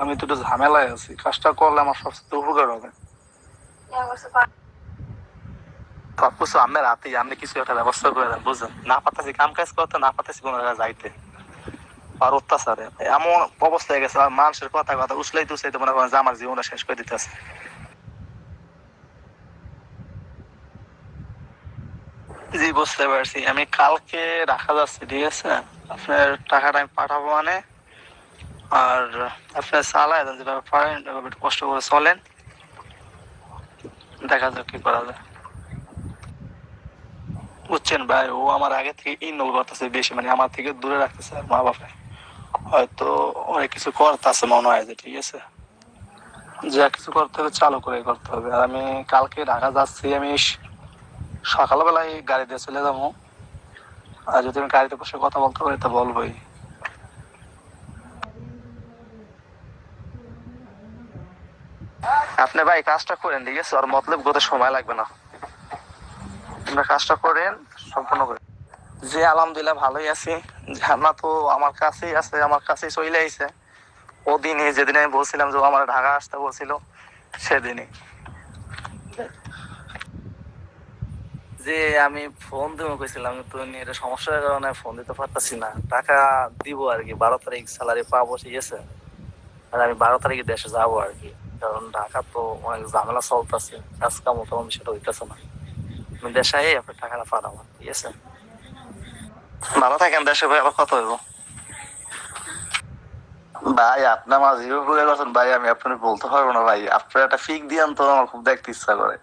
আমি তো একটু ঝামেলায় আছি, কাজটা করলে আমার সবচেয়ে উপকার হবে। সবকিছু আপনার রাতেই আপনি কিছু একটা ব্যবস্থা করে দেন, বুঝলেন? না পারতেছি কাম কাজ করতে, না পারতেছি কোনো জায়গায় যাইতে, আর অত্যাচারে এমন অবস্থা হয়ে গেছে, আর মানুষের কথা কথা উছলাই তুছলাই তো মনে করেন যে আমার জীবনটা শেষ করে দিতেছে। জি বুঝতে পারছি, আমি কালকে রাখা যাচ্ছে, ঠিক আছে? আপনার টাকাটা আমি পাঠাবো মানে, আর আপনার চালায় দেন যেভাবে পারেন, একটু কষ্ট করে চলেন, দেখা যাক কি করা যায়। বুঝছেন ভাই, ও আমার আগে থেকে ইনভলভ করতেছে বেশি, মানে আমার থেকে দূরে রাখতেছে মা বাবা। হয়তো অনেক কিছু করতেছে মনে হয় যে, ঠিক আছে, যা কিছু করতে হবে চালু করে করতে হবে। আর আমি কালকে ঢাকা যাচ্ছি, আমি সকালবেলায় গাড়ি দিয়ে চলে যাবো। আর যদি আমি গাড়িতে বসে কথা বলতে পারি তো বলবোই। আপনি ভাই কাজটা করেন, ঠিক আছে? আর মতলব করতে সময় লাগবে না, আপনার কাজটা করেন সম্পূর্ণ করে। যে আলহামদুলিল্লাহ ভালোই আছি। ঝর্ণা তো আমার কাছেই আছে, আমার কাছেই চলে আইছে। ওদিনই যেদিন আমি বলছিলাম যে আমার ঢাকা আসতে বলছিল, সেদিনই যে আমি ফোন দিব কইছিলাম, তো এটা সমস্যার কারণে ফোন দিতে পারতাছি না। টাকা দিব আর কি, 12 তারিখ স্যালারি পাবো, ঠিক আছে? আর আমি 12 তারিখে দেশে যাবো আর কি, কারণ ঢাকা তো অনেক ঝামেলা চলতেছে, কাজ কাম তেমন সেটা হইতেছে না। আমি দেশে আপনার টাকাটা পাঠাবো, ঠিক আছে? ভালো থাকেন, দেশে ভাই আবার কত হইব। ভাই আপনি আমার জিরো করে গেছেন ভাই, আমি আপনাকে বলতে পারবো না ভাই, আপনার একটা ফিক দিয়ান তো আমার খুব দেখতে ইচ্ছা করে।